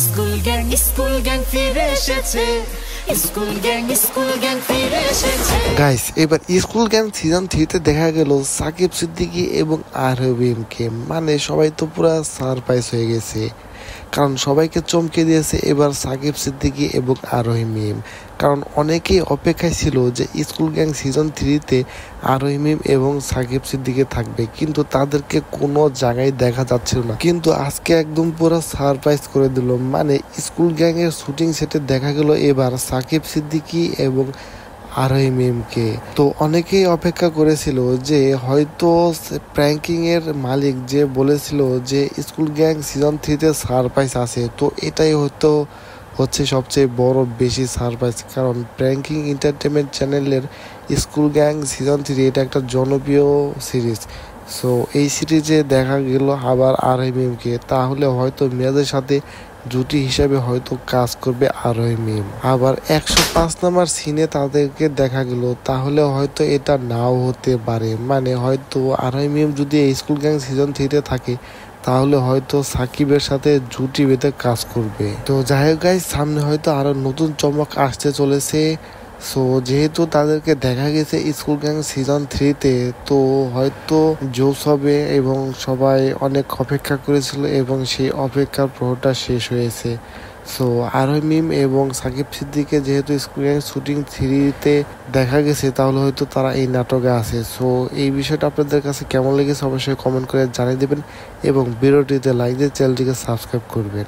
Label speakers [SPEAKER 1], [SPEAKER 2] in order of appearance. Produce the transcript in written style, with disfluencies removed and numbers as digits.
[SPEAKER 1] School gang ফিরে এসেছে। School gang ফিরে এসেছে।
[SPEAKER 2] গাইস, এবার স্কুল গ্যাং সিজন 3-তে দেখা গেল সাকিব সিদ্দিকী এবং আরোহীমকে। মানে সবাই তো পুরো সারপ্রাইজ হয়ে গেছে, কারণ সবাইকে চমকে দিয়েছে এবার সাকিব সিদ্দিকী এবং আরোহী। কারণ অনেকেই অপেক্ষায় ছিল যে স্কুল গ্যাং সিজন 3-তে আরোহী এবং সাকিব সিদ্দিকী থাকবে, কিন্তু তাদেরকে কোনো জায়গায় দেখা যাচ্ছিল না। কিন্তু আজকে একদম পুরো সারপ্রাইজ করে দিল। মানে স্কুল গ্যাং এর শুটিং সেটে দেখা গেল এবার সাকিব সিদ্দিকী এবং আরোহীকে। তো অনেকেই অপেক্ষা করেছিল যে হয়তো প্র্যাঙ্কিং এর মালিক যে বলেছিল যে স্কুল গ্যাং সিজন 3-তে সারপ্রাইজ আছে, তো এটাই হচ্ছে সবচেয়ে বড় বেশি সারপ্রাইজ। কারণ প্র্যাঙ্কিং এন্টারটেনমেন্ট চ্যানেলের স্কুল গ্যাং সিজন 3 এটা একটা জনপ্রিয় সিরিজ। সো এই সিরিজে দেখা গেল আবার আরোহীকে, তাহলে হয়তো মিরাজের সাথে জুটি হিসাবে হয়তো কাজ করবে আরোহী। আবার 105 নাম্বার সিনে তাদেরকে দেখা গেল, তাহলে হয়তো এটা নাও হতে পারে। মানে হয়তো আরোহী যদি স্কুল গ্যাং সিজন 3-তে থাকে, তাহলে হয়তো সাকিবের সাথে জুটি বেঁধে কাজ করবে। তো যাই হোক গাইস, সামনে হয়তো আরো নতুন চমক আসতে চলেছে। সো যেহেতু তাদেরকে দেখা গেছে স্কুল গ্যাং সিজন 3-তে, তো হয়তো জোশ হবে এবং সবাই অনেক অপেক্ষা করেছিল এবং সেই অপেক্ষার প্রহরটা শেষ হয়েছে। সো আরোহী এবং সাকিব সিদ্দিকীকে যেহেতু স্কুল গ্যাং শুটিং 3-তে দেখা গেছে, তাহলে হয়তো তারা এই নাটকে আছে। সো এই বিষয়টা আপনাদের কাছে কেমন লেগেছে অবশ্যই কমেন্ট করে জানিয়ে দেবেন এবং ভিডিওটিতে লাইক দিয়ে চ্যানেলটিকে সাবস্ক্রাইব করবেন।